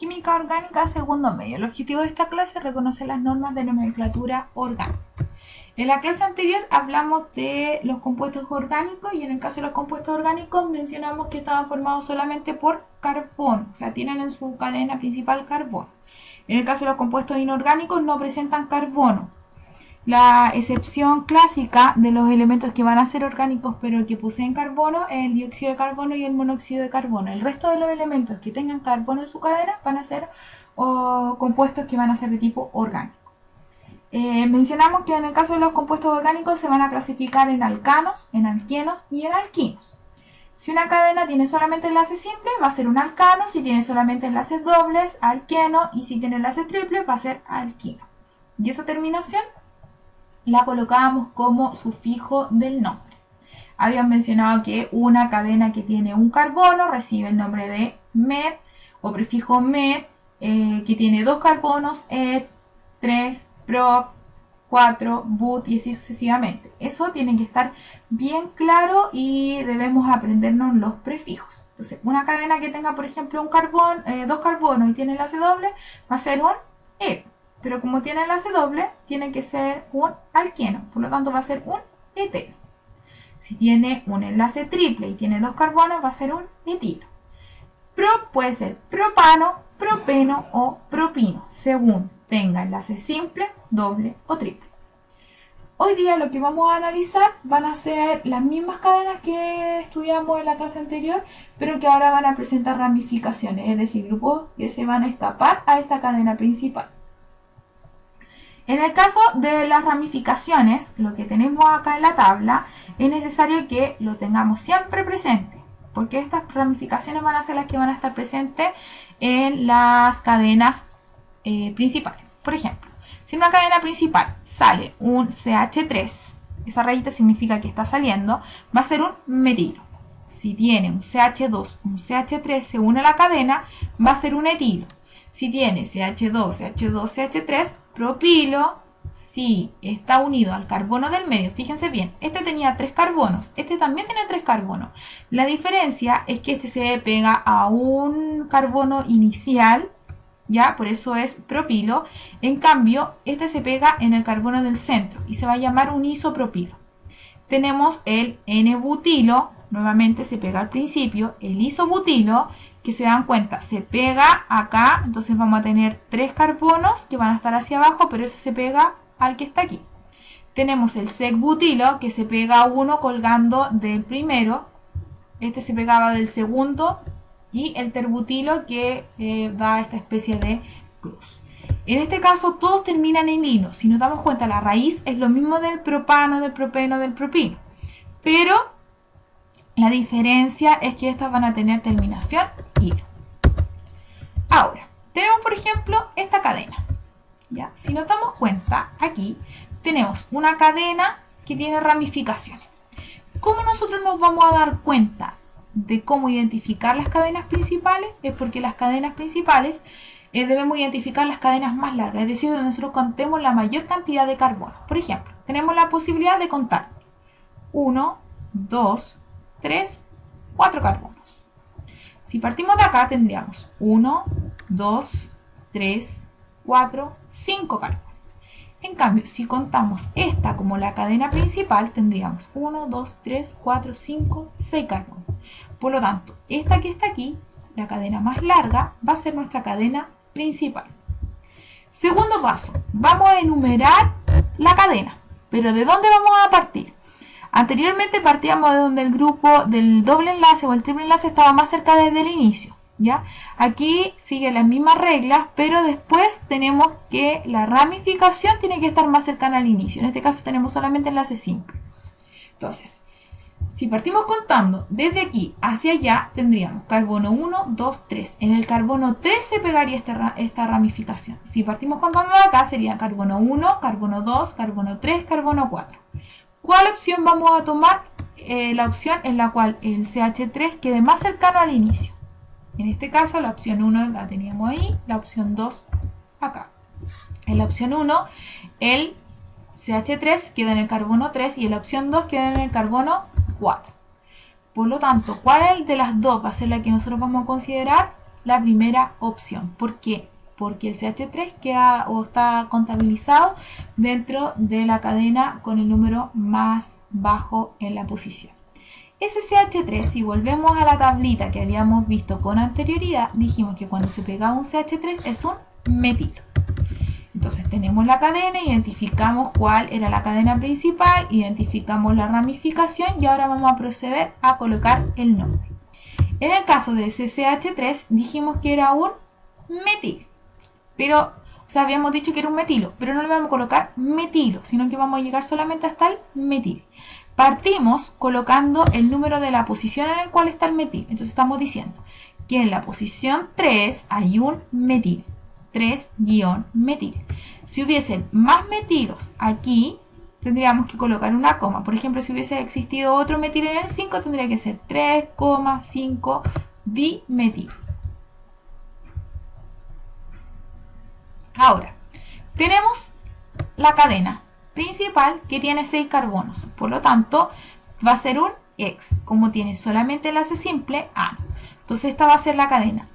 Química orgánica segundo medio. El objetivo de esta clase es reconocer las normas de nomenclatura orgánica. En la clase anterior hablamos de los compuestos orgánicos y en el caso de los compuestos orgánicos mencionamos que estaban formados solamente por carbono, o sea, tienen en su cadena principal carbono. En el caso de los compuestos inorgánicos no presentan carbono. La excepción clásica de los elementos que van a ser orgánicos pero que poseen carbono es el dióxido de carbono y el monóxido de carbono. El resto de los elementos que tengan carbono en su cadena van a ser compuestos que van a ser de tipo orgánico. Mencionamos que en el caso de los compuestos orgánicos se van a clasificar en alcanos, en alquenos y en alquinos. Si una cadena tiene solamente enlaces simples, va a ser un alcano. Si tiene solamente enlaces dobles, alqueno. Y si tiene enlaces triples, va a ser alquino. Y esa terminación la colocábamos como sufijo del nombre. Habían mencionado que una cadena que tiene un carbono recibe el nombre de med o prefijo med, que tiene dos carbonos, ed, 3, prop, 4, but y así sucesivamente. Eso tiene que estar bien claro y debemos aprendernos los prefijos. Entonces, una cadena que tenga, por ejemplo, dos carbonos y tiene enlace doble, va a ser un ed. Pero como tiene enlace doble, tiene que ser un alqueno. Por lo tanto, va a ser un eteno. Si tiene un enlace triple y tiene dos carbonos, va a ser un etilo. Prop puede ser propano, propeno o propino, según tenga enlace simple, doble o triple. Hoy día lo que vamos a analizar van a ser las mismas cadenas que estudiamos en la clase anterior, pero que ahora van a presentar ramificaciones, es decir, grupos que se van a escapar a esta cadena principal. En el caso de las ramificaciones, lo que tenemos acá en la tabla, es necesario que lo tengamos siempre presente, porque estas ramificaciones van a ser las que van a estar presentes en las cadenas principales. Por ejemplo, si en una cadena principal sale un CH3, esa rayita significa que está saliendo, va a ser un metilo. Si tiene un CH2, un CH3 se une a la cadena, va a ser un etilo. Si tiene CH2, CH2, CH3, propilo. Si está unido al carbono del medio, fíjense bien, este tenía 3 carbonos, este también tiene 3 carbonos. La diferencia es que este se pega a un carbono inicial, ¿ya? Por eso es propilo. En cambio, este se pega en el carbono del centro y se va a llamar un isopropilo. Tenemos el N-butilo, nuevamente se pega al principio, el isobutilo, que se dan cuenta, se pega acá, entonces vamos a tener 3 carbonos que van a estar hacia abajo, pero eso se pega al que está aquí. Tenemos el sec-butilo, que se pega a uno colgando del primero, este se pegaba del segundo, y el terbutilo que da esta especie de cruz. En este caso todos terminan en ino. Si nos damos cuenta, la raíz es lo mismo del propano, del propeno, del propino, pero la diferencia es que estas van a tener terminación ino. Ahora, tenemos por ejemplo esta cadena. ¿Ya? Si nos damos cuenta, aquí tenemos una cadena que tiene ramificaciones. ¿Cómo nosotros nos vamos a dar cuenta de cómo identificar las cadenas principales? Es porque las cadenas principales debemos identificar las cadenas más largas, es decir, donde nosotros contemos la mayor cantidad de carbonos. Por ejemplo, tenemos la posibilidad de contar 1, 2, 3, 4 carbonos. Si partimos de acá tendríamos 1, 2, 3, 4, 5 carbonos. En cambio, si contamos esta como la cadena principal, tendríamos 1, 2, 3, 4, 5, 6 carbonos. Por lo tanto, esta que está aquí, la cadena más larga, va a ser nuestra cadena principal. Segundo paso, vamos a enumerar la cadena. ¿Pero de dónde vamos a partir? Anteriormente partíamos de donde el grupo del doble enlace o el triple enlace estaba más cerca desde el inicio, ¿ya? Aquí sigue las mismas reglas, pero después tenemos que la ramificación tiene que estar más cercana al inicio. En este caso tenemos solamente enlace simple. Entonces, si partimos contando desde aquí hacia allá, tendríamos carbono 1, 2, 3. En el carbono 3 se pegaría esta ramificación. Si partimos contando de acá, sería carbono 1, carbono 2, carbono 3, carbono 4. ¿Cuál opción vamos a tomar? La opción en la cual el CH3 quede más cercano al inicio. En este caso, la opción 1 la teníamos ahí, la opción 2 acá. En la opción 1, el CH3 queda en el carbono 3 y en la opción 2 queda en el carbono 4. Por lo tanto, ¿cuál de las dos va a ser la que nosotros vamos a considerar? la primera opción. ¿Por qué? Porque el CH3 queda o está contabilizado dentro de la cadena con el número más bajo en la posición. Ese CH3, si volvemos a la tablita que habíamos visto con anterioridad, dijimos que cuando se pegaba un CH3 es un metilo. Entonces tenemos la cadena, identificamos cuál era la cadena principal, identificamos la ramificación y ahora vamos a proceder a colocar el nombre. En el caso de ese CH3 dijimos que era un metil, pero, o sea, habíamos dicho que era un metilo, pero no le vamos a colocar metilo, sino que vamos a llegar solamente hasta el metil. Partimos colocando el número de la posición en la cual está el metil. Entonces estamos diciendo que en la posición 3 hay un metil. 3-metil. Si hubiesen más metilos aquí, tendríamos que colocar una coma. Por ejemplo, si hubiese existido otro metil en el 5, tendría que ser 3,5 dimetil. Ahora, tenemos la cadena principal que tiene 6 carbonos. Por lo tanto, va a ser un X. Como tiene solamente enlace simple, ano. Entonces esta va a ser la cadena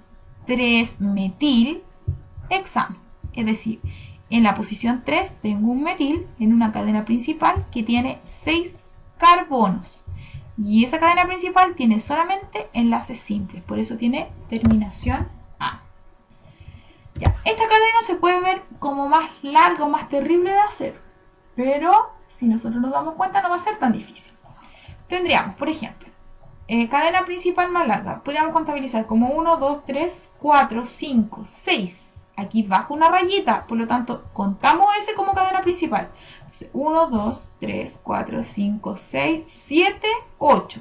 3-metil hexano. Es decir, en la posición 3 tengo un metil en una cadena principal que tiene 6 carbonos. Y esa cadena principal tiene solamente enlaces simples. Por eso tiene terminación A. Ya, esta cadena se puede ver como más larga o más terrible de hacer. Pero si nosotros nos damos cuenta no va a ser tan difícil. Tendríamos, por ejemplo, cadena principal más larga. Podríamos contabilizar como 1, 2, 3, 4, 5, 6. Aquí bajo una rayita, por lo tanto, contamos ese como cadena principal. Entonces, 1, 2, 3, 4, 5, 6, 7, 8,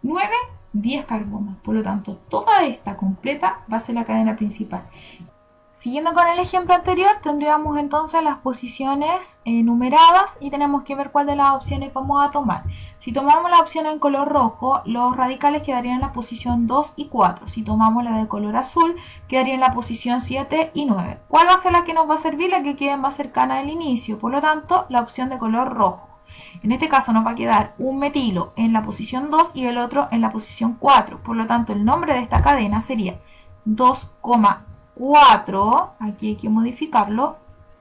9, 10 carbonos. Por lo tanto, toda esta completa va a ser la cadena principal. Siguiendo con el ejemplo anterior, tendríamos entonces las posiciones numeradas y tenemos que ver cuál de las opciones vamos a tomar. Si tomamos la opción en color rojo, los radicales quedarían en la posición 2 y 4. Si tomamos la de color azul, quedaría en la posición 7 y 9. ¿Cuál va a ser la que nos va a servir? La que quede más cercana al inicio. Por lo tanto, la opción de color rojo. En este caso nos va a quedar un metilo en la posición 2 y el otro en la posición 4. Por lo tanto, el nombre de esta cadena sería 2,4. Aquí hay que modificarlo,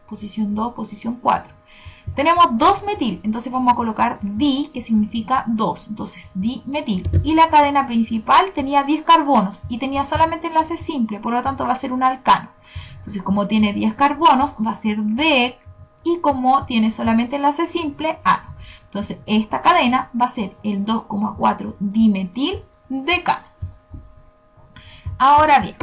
posición 2, posición 4. Tenemos 2-metil, entonces vamos a colocar di, que significa 2, entonces dimetil. Y la cadena principal tenía 10 carbonos y tenía solamente enlace simple, por lo tanto va a ser un alcano. Entonces como tiene 10 carbonos, va a ser dec, y como tiene solamente enlace simple, ano. Entonces esta cadena va a ser el 2,4 dimetil decano. Ahora bien,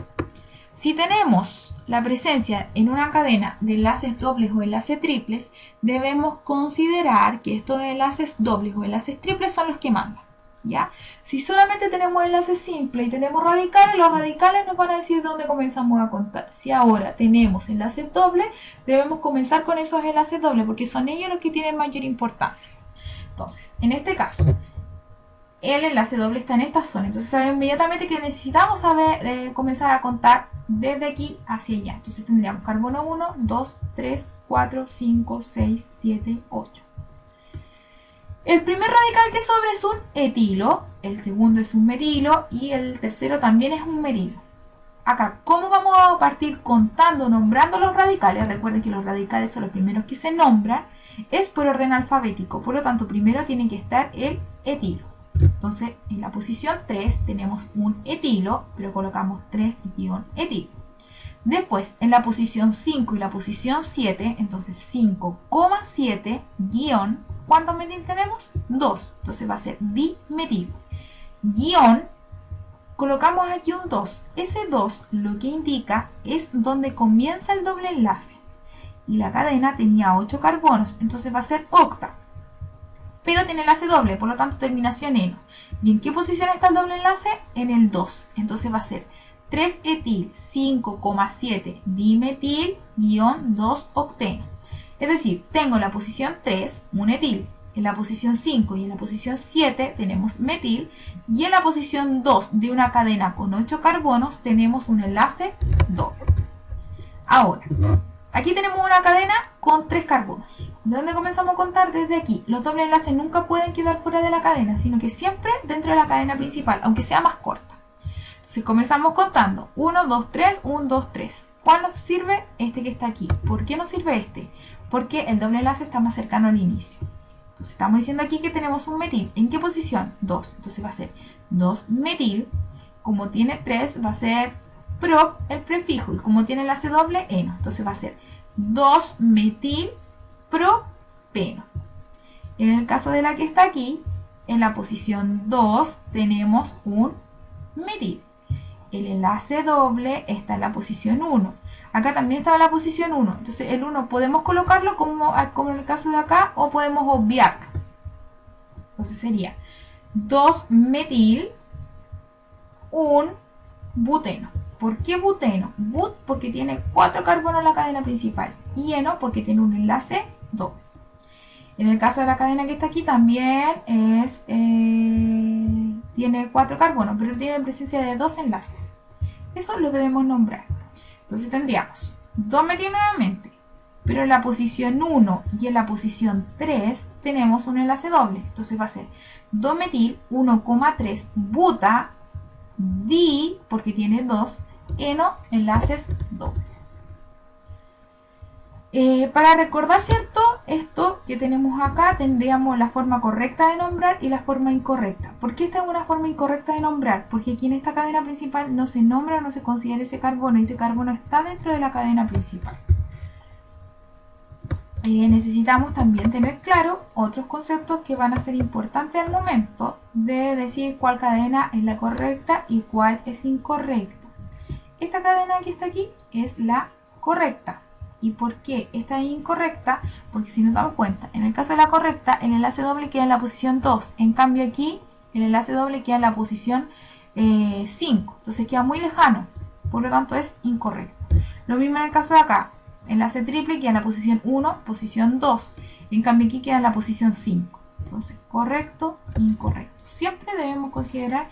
si tenemos la presencia en una cadena de enlaces dobles o enlaces triples, debemos considerar que estos enlaces dobles o enlaces triples son los que mandan, ¿ya? Si solamente tenemos enlaces simples y tenemos radicales, los radicales nos van a decir dónde comenzamos a contar. Si ahora tenemos enlaces dobles, debemos comenzar con esos enlaces dobles porque son ellos los que tienen mayor importancia. Entonces, en este caso, el enlace doble está en esta zona. Entonces sabemos inmediatamente que necesitamos comenzar a contar desde aquí hacia allá. Entonces tendríamos carbono 1, 2, 3, 4, 5, 6, 7, 8. El primer radical que sobra es un etilo, el segundo es un metilo y el tercero también es un metilo. Acá, ¿cómo vamos a partir contando, nombrando los radicales? Recuerden que los radicales son los primeros que se nombran. Es por orden alfabético, por lo tanto primero tiene que estar el etilo. Entonces, en la posición 3 tenemos un etilo, pero colocamos 3-etilo. Después, en la posición 5 y la posición 7, entonces 5,7 guión, ¿cuántos metil tenemos? 2. Entonces va a ser dimetil. Guión, colocamos aquí un 2. Ese 2 lo que indica es donde comienza el doble enlace. Y la cadena tenía 8 carbonos, entonces va a ser octa. Pero tiene enlace doble, por lo tanto terminación eno. ¿Y en qué posición está el doble enlace? En el 2. Entonces va a ser 3-etil 5,7 dimetil guión 2 octeno. Es decir, tengo en la posición 3 un etil, en la posición 5 y en la posición 7 tenemos metil, y en la posición 2 de una cadena con 8 carbonos tenemos un enlace doble. Ahora, aquí tenemos una cadena con 3 carbonos. ¿De dónde comenzamos a contar? Desde aquí. Los dobles enlaces nunca pueden quedar fuera de la cadena, sino que siempre dentro de la cadena principal, aunque sea más corta. Si comenzamos contando 1, 2, 3, 1, 2, 3. ¿Cuál nos sirve? Este que está aquí. ¿Por qué nos sirve este? Porque el doble enlace está más cercano al inicio. Entonces estamos diciendo aquí que tenemos un metil. ¿En qué posición? 2. Entonces va a ser 2 metil. Como tiene 3, va a ser prop el prefijo. Y como tiene enlace doble, eno. Entonces va a ser 2 metil propeno. En el caso de la que está aquí, en la posición 2 tenemos un metil. El enlace doble está en la posición 1. Acá también estaba en la posición 1. Entonces el 1 podemos colocarlo como en el caso de acá o podemos obviarlo. Entonces sería 2 metil, un buteno. ¿Por qué buteno? But porque tiene 4 carbonos en la cadena principal y eno porque tiene un enlace doble. En el caso de la cadena que está aquí también tiene 4 carbonos, pero tiene presencia de 2 enlaces. Eso lo debemos nombrar. Entonces tendríamos 2 metil nuevamente, pero en la posición 1 y en la posición 3 tenemos un enlace doble. Entonces va a ser 2 metil 1,3 buta di, porque tiene 2 eno enlaces dobles. Para recordar, ¿cierto? Esto que tenemos acá tendríamos la forma correcta de nombrar y la forma incorrecta. ¿Por qué esta es una forma incorrecta de nombrar? Porque aquí en esta cadena principal no se nombra o no se considera ese carbono y ese carbono está dentro de la cadena principal. Necesitamos también tener claro otros conceptos que van a ser importantes al momento de decir cuál cadena es la correcta y cuál es incorrecta. Esta cadena que está aquí es la correcta. ¿Y por qué esta es incorrecta? Porque si nos damos cuenta, en el caso de la correcta, el enlace doble queda en la posición 2. En cambio aquí, el enlace doble queda en la posición 5. Entonces queda muy lejano. Por lo tanto es incorrecto. Lo mismo en el caso de acá. Enlace triple queda en la posición 1, posición 2. En cambio aquí queda en la posición 5. Entonces correcto, incorrecto. Siempre debemos considerar